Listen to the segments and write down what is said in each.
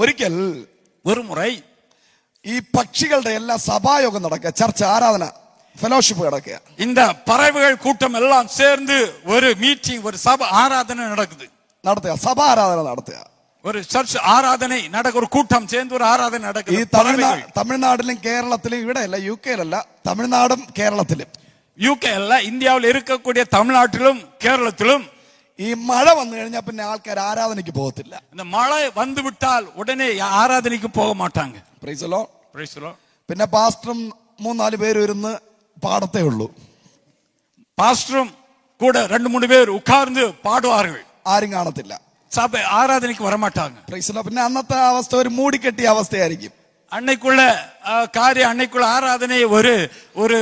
ഒരിക്കൽ ஒரு முறை ഈ പക്ഷികളുടെ എല്ലാ സഭായോഗം നടക്കുക, ചർച്ച ആരാധന ഫെലോഷിപ്പ് നടക്കുക. இந்த பறவைகள் கூட்டம் எல்லாம் சேர்ந்து ஒரு மீட்டிங், ஒரு சபை ஆராதனை நடக்குது. നടത്തുക, സഭ ആരാധന നടത്തുക. ஒரு சர்ச் ஆராதனை நடக்க, ஒரு கூட்டம் சேர்ந்து ஒரு ஆராதனை ഈ நடக்குது. തമിഴ്നാട്ടിലും കേരളത്തിലും, ഇവിടെ അല്ല, UK-ലല്ല, തമിഴ്നാടും കേരളത്തിലും, யூகே அல்ல, இந்தியாவில் இருக்கக்கூடிய தமிழ்நாட்டிலும் கேரளத்திலும் ഈ മഴ വന്നു കഴിഞ്ഞാൽ പിന്നെ ആൾക്കാർ ആരാധനയ്ക്ക് പോകത്തില്ല. இந்த மழை வந்து விட்டால் உடனே ஆராதனைக்கு போக மாட்டாங்க. Price the Lord. Praise the Lord. പിന്നെ പാസ്റ്ററും 3-4 പേരും ഇരുന്ന് പാടത്തേ ഉള്ളൂ. பாஸ்டரும் கூட 2-3 பேர் உட்கார்ந்து பாடுவார்கள், ആരും കാണത്തില്ല. சபை ஆராதனைக்கு வர மாட்டாங்க. Price the Lord. പിന്നെ അന്നത്തെ അവസ്ഥ ഒരു മൂടിക്കെട്ടിയ അവസ്ഥയായിരിക്കും. அன்னைக்குள்ள காரியம், அன்னைக்குள்ள ஆராதனை ஒரு ஒரு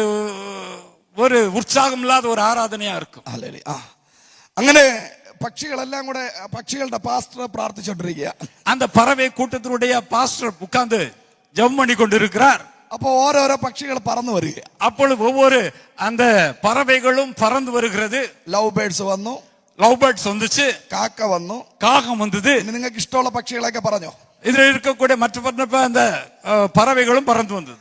ஒரு உற்சாகம் இல்லாத ஒரு ஆராதனையா இருக்கும். അങ്ങനെ പക്ഷികളെല്ലാം കൂടെ പക്ഷികളുടെ പാസ്റ്റർ പ്രാർത്ഥിച്ചോണ്ടിരിക്കുക. அந்த பறவை கூட்டத்தினுடைய பாஸ்டர் உட்கார்ந்து ஜெபம் பண்ணி கொண்டிருக்கிறார். அப்போ ஓரோரோ പക്ഷികൾ പറന്നു വരിക. அப்பொழுது ஒவ்வொரு அந்த பறவைகளும் பறந்து வருகிறது. ലവ് ബേർഡ്സ് വന്നു, லவ் பேர்ட்ஸ் வந்துச்சு, കാക്ക വന്നു, காகம் வந்தது. നിങ്ങൾക്ക് ഇഷ്ടമുള്ള പക്ഷികളൊക്കെ പറഞ്ഞോ. இதுல இருக்கக்கூடிய மற்ற அந்த பறவைகளும் பறந்து வந்தது.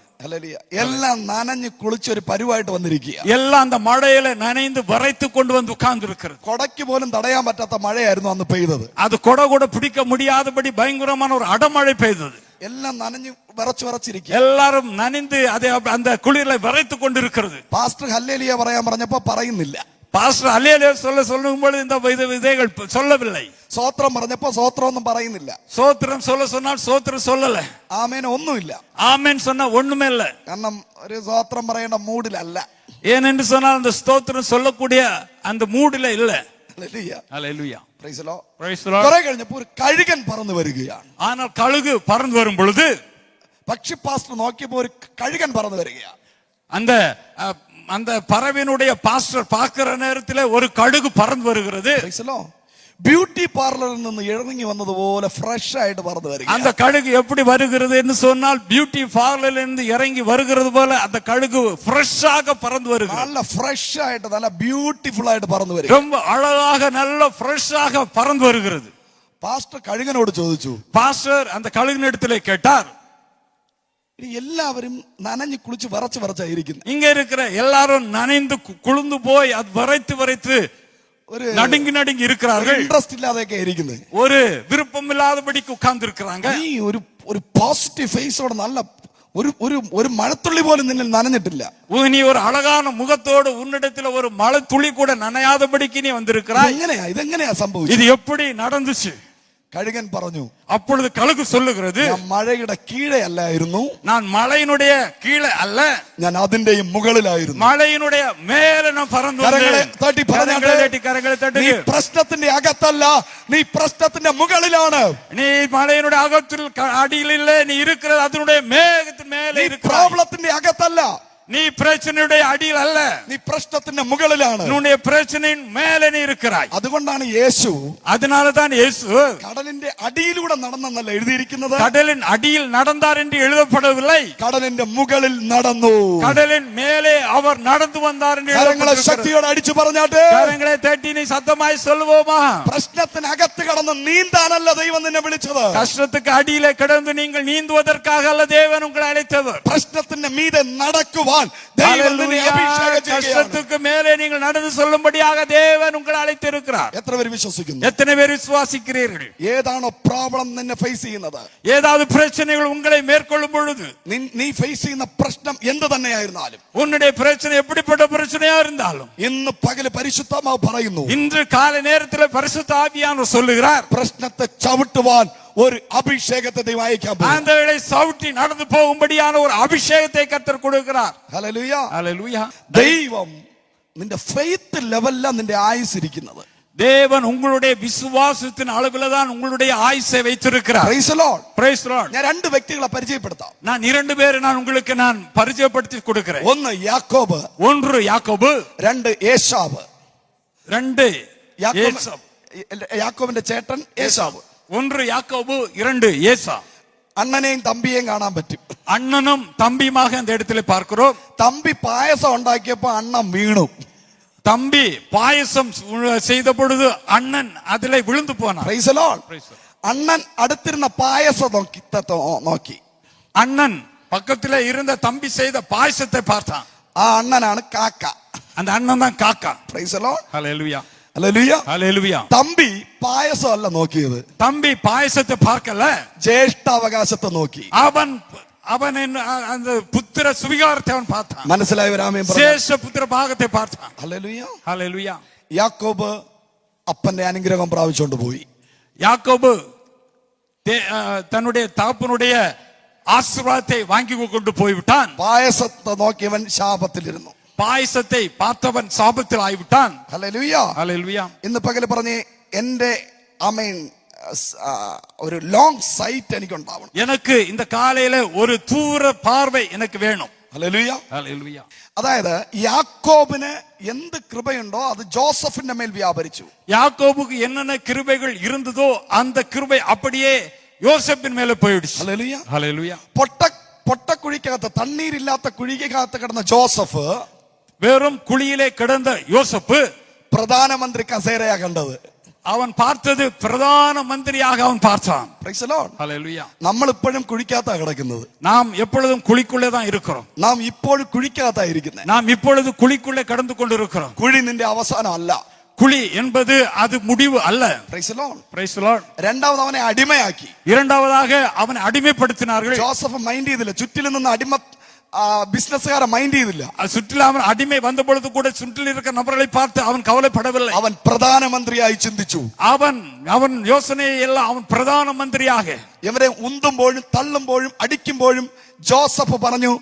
എല്ലാം നനഞ്ഞു കുളിച്ചൊരു പരുവായിട്ട് വന്നിരിക്കുക. எல்லாம் அந்த மழையில நனைந்து வரைத்து கொண்டு வந்து உட்கார்ந்து இருக்கிறது. കൊടയ്ക്ക് പോലും തടയാൻ പറ്റാത്ത മഴയായിരുന്നു അന്ന് പെയ്തത്. அது கொடை கூட பிடிக்க முடியாதபடி பயங்கரமான ஒரு அடமழை பெய்தது. എല്ലാം നനഞ്ഞു വിറച്ചിരിക്കുക. எல்லாரும் நனைந்து அதை அந்த குளிரில விரைத்து கொண்டிருக்கிறது. പാസ്റ്റർ ഹല്ലേലൂയ പറയാൻ പറഞ്ഞപ്പോ പറയുന്നില്ല. பாஸ்டர் அல்லேலூயா சொல்லும்போது இந்த விதைகள் சொல்லவில்லை. സ്തോത്രം പറഞ്ഞപ്പോ സ്തോത്രം ഒന്നും പറയുന്നില്ല. சோத்திரம் சொன்னால் சோத்திரம் சொல்லல. ആമേൻ ഒന്നുമില്ല. ஆமென் சொன்னா ஒண்ணுமே இல்ல. കാരണം ഒരു സ്തോത്രം പറയേണ്ട മൂഡിലല്ല. ஏனென்று சொன்னால் அந்த ஸ்தோத்திரம் சொல்லக்கூடிய அந்த மூடில இல்ல. Hallelujah. Hallelujah. Price the Lord. Praise the Lord. കുറെ കഴിഞ്ഞപ്പോൾ ഒരു കഴുകൻ പറന്നു വരികയാണ്. ஆனால் கழுகு பறந்து வரும் பொழுது പക്ഷി പാസ്റ്റർ നോക്കിയപ്പോൾ ഒരു കഴുകൻ പറന്നു വരികയാണ്. அந்த அந்த பறவையினுடைய பாஸ்டர் பார்க்கிற நேரத்தில் ஒரு கழுகு பறந்து வருகிறது. பியூட்டி பார்லரில் നിന്ന് ഇറങ്ങി വന്നതുപോലെ ഫ്രഷ് ആയിട്ട് പറந்து വരിക. அந்த கழுகு எப்படி வருகிறது என்று சொன்னால் பியூட்டி பார்லரில் இருந்து இறங்கி வருகிறது போல அந்த கழுகு ஃப்ரெஷ்ஷாக பறந்து வருகிறது. நல்ல ஃப்ரெஷ் ஆയിട്ട്, நல்ல பியூட்டிஃபுல் ஆയിട്ട് പറந்து വരിക. ரொம்ப அழகாக நல்ல ஃப்ரெஷ்ஷாக பறந்து வருகிறது. பாஸ்டர் കഴുകനോട് ചോദിച്ചു. பாஸ்டர் அந்த கழுகினிடத்திலே கேட்டார், എല്ലാവരും നനഞ്ഞു കുളിച്ച് വിറച്ചായിരിക്കുന്നു. இங்க இருக்கிற எல்லாரும் நனைந்து குளிர்ந்து போய் அது வரைத்து ஒரு நடுங்கி இருக்கிறார்கள். இன்ட்ரெஸ்ட் இல்லாதே இருக்குது, ஒரு விருப்பம் இல்லாதபடிக்கு உட்கார்ந்து இருக்கிறாங்க. நீ ஒரு பாசிட்டிவ் ஃபேஸோட நல்ல ஒரு மழைத்துளி போல நின்னு நனைஞ்சிட்டிല്ല. நீ ஒரு அழகான முகத்தோடு உன்னிடத்துல ஒரு மழை துளி கூட நனையாதபடிக்கு நீ வந்திருக்கிறாய். ഇതെങ്ങനെയാ സംഭവിച്ചത്? இது எப்படி நடந்துச்சு? കഴുകൻ പറഞ്ഞു. அப்பொழுது கழுகு சொல்லுகிறது, ഞാൻ മഴയുടെ കീഴെ അല്ലായിരുന്നു, நான் மலையினுடைய கீழே அல்ல, ഞാൻ അതിന്റെയും മുകളിലായിരുന്നു. மலையினுடைய மேலே நான் பறந்து வந்தேன். கரங்களை தட்டி, നീ പ്രശ്നത്തിന്റെ അകത്തല്ല, നീ പ്രശ്നത്തിന്റെ മുകളിലാണ്. நீ மலையினுடைய அகத்தில் அடியில் இல்ல, நீ இருக்கிறது அதனுடைய மேகத்தின் மேலே இருக்கிறாய். പ്രോബ്ലത്തിന്റെ അകത്തല്ല, நீ பிரச்சனையுடைய அடியில் அல்ல, നീ പ്രശ്നത്തിന്റെ മുകളിലാണ്. உன்னுடைய பிரச்சனையின் மேலே நீ இருக்கிறாய். അതുകൊണ്ടാണ് യേശു, அதனால தான் இயேசு കടലിന്റെ അടിയിലൂടെ നടന്നെന്നല്ല എഴുതിയിരിക്കുന്നത്, கடலின் அடியில் நடந்தார் என்று எழுதப்படவில்லை, കടലിന്റെ മുകളിൽ നടന്നു. கடலின் மேலே அவர் நடந்து வந்தார் என்று எழுதப்பட்டிருக்கிறது. ശക്തിയോടെ അടിച്ചു പറഞ്ഞാട്ടെ, കരങ്ങളെ തട്ടി നീ சத்தமாய் சொல்லுவோமா? പ്രശ്നത്തിനകത്ത് കടന്ന് നീന്താനല്ല ദൈവം നിന്നെ വിളിച്ചത്. கஷ்டத்துக்கு அடியிலே கிடந்து நீங்கள் நீந்துவதற்காக அல்ல தேவன் உங்களை அழைத்தவர். പ്രശ്നത്തിന്റെ മീതെ നടക്കുവാൻ ദൈവം നിന്നെ അഭിഷേകം ചെയ്യുകയാണ്. கஷ்டத்துக்கு மேலே நீங்கள் நடந்து சொல்லும்படியாக தேவன் உங்களை அழைத்திருக்கிறார். എത്ര പേര് വിശ്വസിക്കുന്നു? எத்தனை பேர் விசுவாசிக்கிறீர்கள்? ഏതാണോ പ്രോബ്ലം നിന്നെ ഫേസ് ചെയ്യുന്നത്, ஏதாவது பிரச்சனைகள் உங்களை மேற்கொள்ளும் பொழுது, നീ ഫേസ് ചെയ്യുന്ന പ്രശ്നം എന്ത് തന്നെയായിരുന്നാലും, உன்னுடைய பிரச்சனை எப்படிப்பட்ட பிரச்சனையா இருந்தாலும், ഇന്ന് പകല് പരിശുദ്ധാത്മാവ് പറയുന്നു, இன்று காலை நேரத்தில் பரிசுத்த ஆவியானவர் சொல்லுகிறார், പ്രശ്നത്തെ ചവിട്ടുവാൻ ஒரு அபிஷேகத்தை ദൈവം അയക്കാൻ പോകുന്നു. அந்த வேளை சவுட்டி நடந்து போகும்படியான ஒரு அபிஷேகத்தை கர்த்தர் கொடுக்கிறார். ഹല്ലേലൂയ. ஹல்லேலூயா. ദൈവം നിന്റെ ഫെയ്ത്ത് ലെവലിലാണ് നിന്റെ ആയുസ് ഇരിക്കുന്നത്. தேவன் உங்களுடைய விசுவாசத்தின் அளவில் தான் உங்களுடைய ஆயுசை வைத்திருக்கிறார். Praise the Lord. Praise the Lord. ഞാൻ രണ്ട് വ്യക്തികളെ പരിചയപ്പെടുത്താം. நான் இரண்டு பேரை உங்களுக்கு പരിചയപ്പെടുത്തി கொடுக்கிறேன். ഒന്ന് യാക്കോബ്, ஒன்று யாக்கோபு, രണ്ട് ഏശാവ്. രണ്ട് ஏசாவு. യാക്കോബിന്റെ ചേട്ടൻ ഏശാവ്. ஒன்று யாக்கோபு, இரண்டு ஏசா. അണ്ണനെയും തമ്പിയെയും കാണാൻ പറ്റും. அண்ணனும் தம்பியுமாக அந்த இடத்துல பார்க்கிறோம். തമ്പി പായസം ഉണ്ടാക്കിയപ്പോ അണ്ണൻ വീണു. தம்பி பாயசம் செய்த பொழுது அண்ணன் அதிலே விழுந்து போனார். Praise the Lord. അണ്ണൻ അടുത്തിരുന്ന പായസം നോക്കി அண்ணன் பக்கத்துல இருந்த தம்பி செய்த பாயசத்தை பார்த்தான். ആ അണ്ണനാണ് കാക്ക. அந்த அண்ணன் தான் காக்கா. Praise the Lord. Hallelujah hallelujah. Hallelujah. തമ്പി പായസം അല്ല നോക്കിയത്, தம்பி பாயசத்தை பார்க்கல, ജ്യേഷ്ഠാവകാശത്തെ നോക്കി. அவன் அவன் அந்த புத்திர சுவிகாரத்தை அவன் பார்த்தான். മനസ്സിലായവരാമേൻ പറഞ്ഞു. சேஷ புத்திர பாகத்தை பார்த்தான். ഹല്ലേലൂയ. ஹல்லேலூயா. യാക്കോബ് അപ്പന്റെ അനുഗ്രഹം പ്രാപിച്ചുകൊണ്ട് പോയി. யாக்கோபு தன்னுடைய தகப்பனுடைய ஆசீர்வாதத்தை வாங்கி கொண்டு போய்விட்டான். പായസത്തെ നോക്കിയവൻ ശാപത്തിലിരുന്നു. பாயசத்தை பார்த்தவன் சாபத்தில் ஆகிவிட்டான். ഹല്ലേലൂയ. ஹல்லேலூயா. ഇന്ന് പകല് പറഞ്ഞേ, എന്റെ അമേൻ ഒരു ലോങ് സൈറ്റ് എനിക്ക് ഉണ്ടാവണം. எனக்கு இந்த காலையில ஒரு தூர பார்வை எனக்கு வேணும். ഹല്ലേലൂയ. ஹல்லேலூயா. അതായത് യാക്കോബിന് എന്ത് കൃപയുണ്ടോ അത് ജോസഫിന്റെ മേൽ വ്യാപരിച്ചു. யாக்கோபுக்கு என்னென்ன கிருபைகள் இருந்ததோ அந்த கிருபை அப்படியே யோசேப்பின் மேல போயிடுச்சு. ഹല്ലേലൂയ. ஹல்லேலூயா. പൊട്ടക്കുഴിക്കകത്ത്, തണ്ണീരില്ലാത്ത കുഴിക്കകത്ത് കിടന്ന ജോസഫ് வெறும் குழியிலே கிடந்த யோசேப்பு പ്രധാനമന്ത്രി കസേരയാ കണ്ടത്. அவன் பார்த்தது பிரதான மந்திரியாக அவன் பார்த்தான். Praise the Lord. ஹல்லேலூயா. നമ്മൾ ഇപ്പോഴും കുഴിക്കകത്താ കിടക്കുന്നത്. நாம் எப்பொழுதும் குழிக்குள்ளே தான் இருக்கிறோம். നാം ഇപ്പോഴും കുഴിക്കകത്തായിരിക്കുന്നത്. நாம் இப்பொழுது குழிக்குள்ளே கடந்து கொண்டிருக்கிறோம். കുഴി നിന്റെ അവസാനം അല്ല. குழி என்பது அது முடிவு அல்ல. Price the Lord. Praise the Lord. രണ്ടാമത് അവനെ അടിമയാക്കി. இரண்டாவதாக அவனை அடிமைப்படுத்தினார்கள். ജോസഫ് മൈൻഡ് ചെയ്തില്ല. ചുറ്റിലും നിന്ന് അടിമ ബിസിനസ്സുകാരെ മൈൻഡ് ചെയ്തില്ല. சுற்றில் அவன் அடிமை வந்த பொழுது கூட சுற்றில் இருக்கிற நபர்களை பார்த்து அவன் கவலைப்படவில்லை. അവൻ പ്രധാനമന്ത്രിയായി ചിന്തിച്ചു. அவன் யோசனையை எல்லாம் அவன் பிரதான மந்திரியாக. ഇവരെ ഉന്തുമ്പോഴും തള്ളുമ്പോഴും അടിക്കുമ്പോഴും ജോസഫ് പറഞ്ഞു,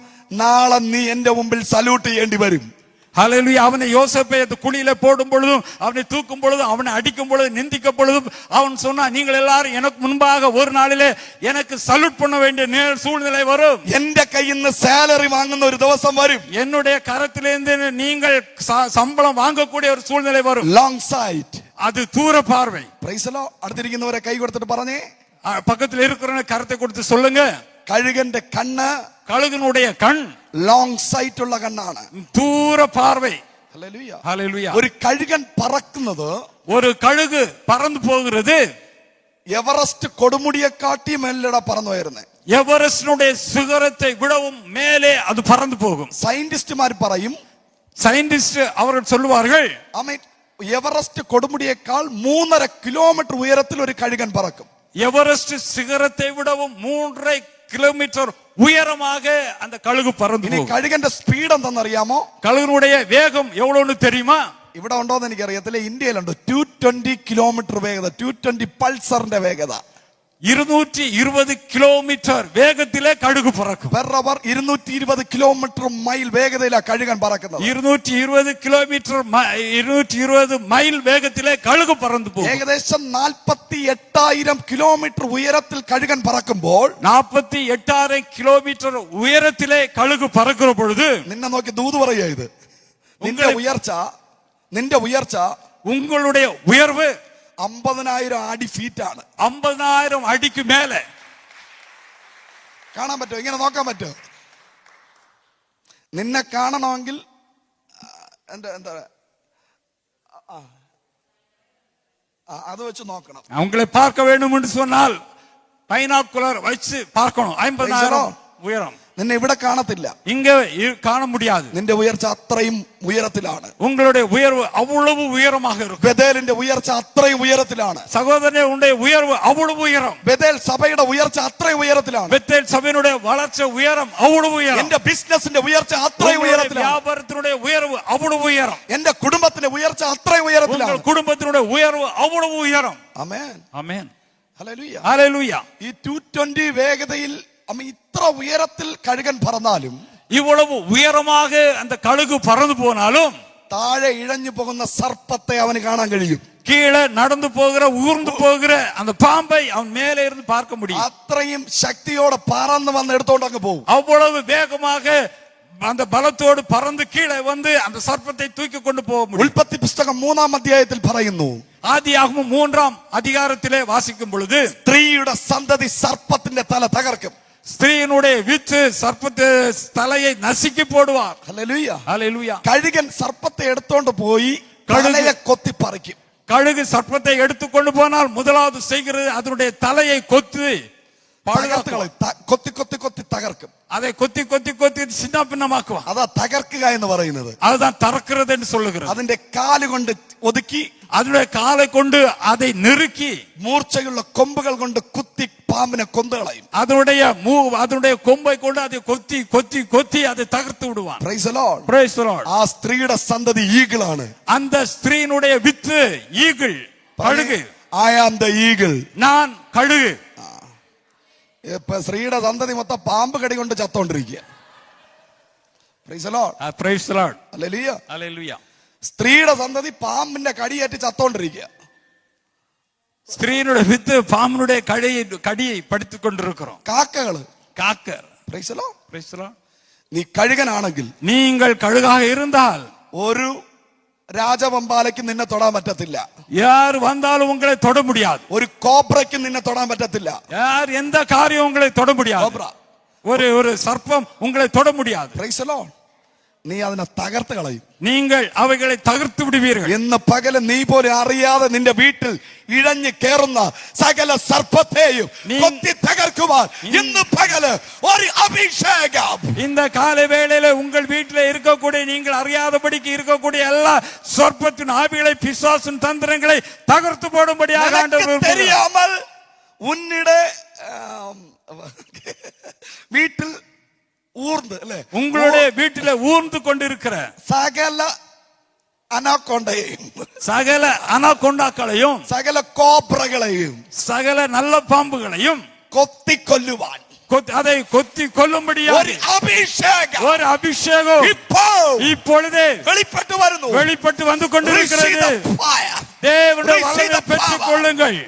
നാളെ നീ എന്റെ മുമ്പിൽ സല്യൂട്ട് ചെയ്യേണ്ടി വരും. ஹல்லேலூயா. அவனை யோசேப்பை அந்த குழியில போடும் பொழுதும், அவனை தூக்கும் பொழுதும், அவனை அடிக்கும் பொழுதும், நிந்திக்கும் பொழுதும் அவன் சொன்னான், நீங்கள் எல்லாரும் எனக்கு முன்பாக ஒரு நாளிலே எனக்கு சல்யூட் பண்ண வேண்டிய சூழ்நிலை வரும். എന്റെ കയ്യിൽ നിന്ന് സാലറി വാങ്ങുന്ന ഒരു ദിവസം വരും. என்னுடைய கரத்திலிருந்து நீங்கள் சம்பளம் வாங்கக்கூடிய ஒரு சூழ்நிலை வரும். Long site. அது தூர பார்வை. Price the Lord. അടുത്തിരിക്കുന്നവരെ കൈ കൊടുത്തിട്ട് പറഞ്ഞേ, பக்கத்தில் இருக்கிறவங்க கரத்தை கொடுத்து சொல்லுங்க, കഴുകന്റെ കണ്ണ്, கழுகனுடைய கண் ലോങ് സൈറ്റ് ഉള്ള കണ്ണാണ്. தூர பார்வை. ഹല്ലേലൂയ. ஹல்லேலூயா. ഒരു കഴുകൻ പറക്കുന്നത്, ஒரு கழுகு பறந்து போகிறது എവറസ്റ്റ് കൊടുമുടിയെക്കാട്ടി മേലിലൂടെ പറന്നു വരുന്നത്. எவரெஸ்டுடைய சிகரத்தை விடவும் மேலே அது பறந்து போகும். സയന്റിസ്റ്റുമാർ പറയും, சயின்டிஸ்ட் அவர்கள் சொல்லுவார்கள், എവറസ്റ്റ് കൊടുമുടിയേക്കാൾ 3.5 കിലോമീറ്റർ ഉയരത്തിൽ ഒരു കഴുകൻ പറക്കും. எவரெஸ்ட் சிகரத்தை விடவும் 3.5 கிலோமீட்டர் உயரமாக அந்த கழுகு பறந்து ഇനി போகும். കഴുകന്റെ സ്പീഡ് എന്തെന്നറിയാമോ? கழுகுனுடைய வேகம் எவ்வளவுன்னு தெரியுமா? ഇവിടെ ഉണ്ടോന്ന് എനിക്കറിയത്തില്ല. ഇന്ത്യയിലുണ്ട് 220 കിലോമീറ്റർ വേഗത. 220 പൾസറിന്റെ വേഗത. 220 കിലോമീറ്റർ വേഗത്തിലെ കഴുகு പറക്കും. പെർ അവർ 220 കിലോമീറ്റർ മൈൽ വേഗതയിലാ കഴുകൻ പറക്കുന്നത്. 220 മൈൽ വേഗത്തിലെ കഴുகு പറന്നു പോകും. ഏകദേശം 48,000 കിലോമീറ്റർ ഉയരത്തിൽ കഴുകൻ പറക്കുമ്പോൾ, 48,000 കിലോമീറ്റർ ഉയരത്തിലെ കഴുகு പറക്കുന്ന പൊഴുது നിന്നെ നോക്കി ദൂത് പറയുക. ഇത് നിന്റെ ഉയർച്ച ഉங்களுடைய ഉയർവ് 50,000 അടി ഫീറ്റാണ്. 50,000 അടിക്ക് മേലെ കാണാൻ പറ്റുമോ? ഇങ്ങനെ നോക്കാൻ പറ്റുമോ? നിന്നെ കാണണമെങ്കിൽ എന്താ അത് വെച്ച് നോക്കണം. அவங்களை பார்க்க வேண்டும் என்று சொன்னால் பைனாக்குலர் வச்சு பார்க்கணும். 50,000 உயரம். നിന്നെ ഇവിടെ കാണത്തില്ല. இங்க காண முடியாது. നിന്റെ ഉയർച്ച അത്രയും ഉയരത്തിലാണ്. உங்களுடைய உயர்வு அவ்வளவு உயரமாக இருக்கும். ബേതേലിന്റെ ഉയർച്ച അത്രയും ഉയരത്തിലാണ്. சகோதரனே, உன்னுடைய உயர்வு அவ்வளவு உயரம். ബേതേൽ സഭയുടെ ഉയർച്ച അത്രയും ഉയരത്തിലാണ്. பெத்தேல் சபையினுடைய வளர்ச்சி உயரம் அவ்வளவு உயரம். എന്റെ ബിസിനസിന്റെ ഉയർച്ച അത്രയും ഉയരത്തിലാണ്. வியாபாரத்தினுடைய உயர்வு அவ்வளவு உயரம். എന്റെ കുടുംബത്തിന്റെ ഉയർച്ച അത്രയും ഉയരത്തിലാണ്. உங்கள் குடும்பத்தினுடைய உயர்வு அவ்வளவு உயரம். ആമേൻ. ஆமென். ഹല്ലേലൂയ. ஹல்லேலூயா. ഈ 220 വേഗതയിൽ ഇത്ര ഉയരത്തിൽ കഴുകൻ പറന്നാലും, இவ்வளவு உயரமாக அந்த கழுகு பறந்து போனாலும் താഴെ ഇഴഞ്ഞു പോകുന്ന സർപ്പത്തെ അവന് കാണാൻ കഴിയും. கீழே நடந்து போகிற ஊர்ந்து போகிற அந்த பாம்பை அவன் மேலே இருந்து பார்க்க முடியும். അത്രയും ശക്തിയോടെ പറന്ന് വന്ന് എടുത്തോണ്ട് അങ്ങ് പോകും. அவ்வளவு வேகமாக அந்த பலத்தோடு பறந்து கீழே வந்து அந்த சர்ப்பத்தை தூக்கி கொண்டு போக முடியும். ഉൽപ്പത്തി പുസ്തകം 3-ാം അധ്യായത്തിൽ പറയുന്നു, ஆதியாகமம் 3-ஆம் அதிகாரத்திலே வாசிக்கும் பொழுது, സ്ത്രീയുടെ സന്തതി സർപ്പത്തിന്റെ തല തകർക്കും. ஸ்திரீயினுடைய வித்து சர்ப்பத்தை தலையை நசுக்கி போடுவார். ഹല്ലേലൂയ. ஹல்லேலூயா. കഴുകൻ സർപ്പത്തെ എടുത്തോണ്ട് പോയി തലയെ കൊത്തി പറിക്കും. கழுகு சர்ப்பத்தை எடுத்துக்கொண்டு போனால் முதலாவது செய்கிறது அதனுடைய தலையை கொத்து തകർത്തുകളെ കൊത്തി കൊത്തി കൊത്തി തകർക്കും. அதை கொத்தி கொத்தி கொத்தி சின்ன பின்னமாக்குவான். അതാ തകർക്കുക എന്ന് പറയുന്നത്. அதுதான் தறக்கிறது என்று சொல்லுகிறது. അതിന്റെ കാല് കൊണ്ട് ഒതുക്കി, அதனுடைய காலை கொண்டு அதை நெருக்கி, മൂർച്ചയുള്ള കൊമ്പുകൾ കൊണ്ട് കുത്തി പാമ്പിനെ കൊന്നുകളയും. அதனுடைய கொம்பை கொண்டு அதை கொத்தி கொத்தி கொத்தி அதை தகர்த்து விடுவான். Praise the Lord. Praise the Lord. ആ സ്ത്രീയുടെ സന്തതി ഈഗിളാണ്. அந்த ஸ்திரீனுடைய வித்து ஈகிள், கழுகு. I am the eagle. நான் கழுகு. ഇപ്പൊ സ്ത്രീയുടെ സന്തതി മൊത്തം പാമ്പ് കടി കൊണ്ട് ചത്തോണ്ടിരിക്കുക. Praise the Lord. Praise the Lord. Hallelujah. Hallelujah. സ്ത്രീയുടെ സന്തതി പാമ്പിന്റെ കടിയേറ്റ് ചത്തോണ്ടിരിക്കുക. ஸ்திரீனுடைய வித்து பாம்பனுடைய கடியை படித்துக் கொண்டிருக்கிறோம். കാക്കകള്, cocker. Praise the Lord. Praise the Lord. നീ കഴുകനാണെങ്കിൽ, நீங்கள் கழுகாக இருந்தால் ഒരു രാജവമ്പാലയ്ക്ക് നിന്നെ തൊടാൻ പറ്റത്തില്ല. யார் வந்தாலும் உங்களை தொட முடியாது. ഒരു കോബ്രയ്ക്ക് നിന്നെ തൊടാൻ പറ്റത്തില്ല. யார் எந்த காரியம் உங்களை தொட முடியாது. കോബ്ര, ஒரு சர்ப்பம் உங்களை தொட முடியாது. Praise the Lord. നീ അതിനെ തകർത്ത് കളയും. நீங்கள் അவைகளை തകർത്ത് വിടുവீர்கள். ഇന്ന് പകല് നീ പോലും അറിയാതെ നിന്റെ വീട്ടിൽ ഇഴഞ്ഞു കയറുന്ന സകല സർപ്പത്തെയും കൊത്തി തകർക്കുവാൻ ഇന്ന് പകല് ഒരു അഭിഷേകം. இந்த காலை வேளையில உங்கள் வீட்டில் இருக்கக்கூடிய நீங்கள் அறியாதபடிக்கு இருக்கக்கூடிய எல்லா சர்ப்பத்தின் ஆவிகளை, பிசாசின் தந்திரங்களை தகர்த்து போடும்படியாக ஆண்டவர் தெரியாமல் உன்னிட வீட்டில் ஊர்ந்து അല്ലേ, உங்களுடைய வீட்டில ஊர்ந்து கொண்டிருக்கிற സകല അനാക്കോണ്ടയും, சகல அனாகொண்டாக்களையும், സകല കോബ്രകളെയും, சகல நல்ல பாம்புகளையும் കൊത്തിക്കൊല്ലുവാൻ அதை கொத்தி கொல்லும்படியாக ഒരു അഭിഷേകം, ஒரு അഭിഷേകം இப்பொழுதே வெளிப்பட்டு வந்து கொண்டிருக்கிறது. தேவனுடைய வல்லமையை பெற்றுக் கொள்ளுங்கள்.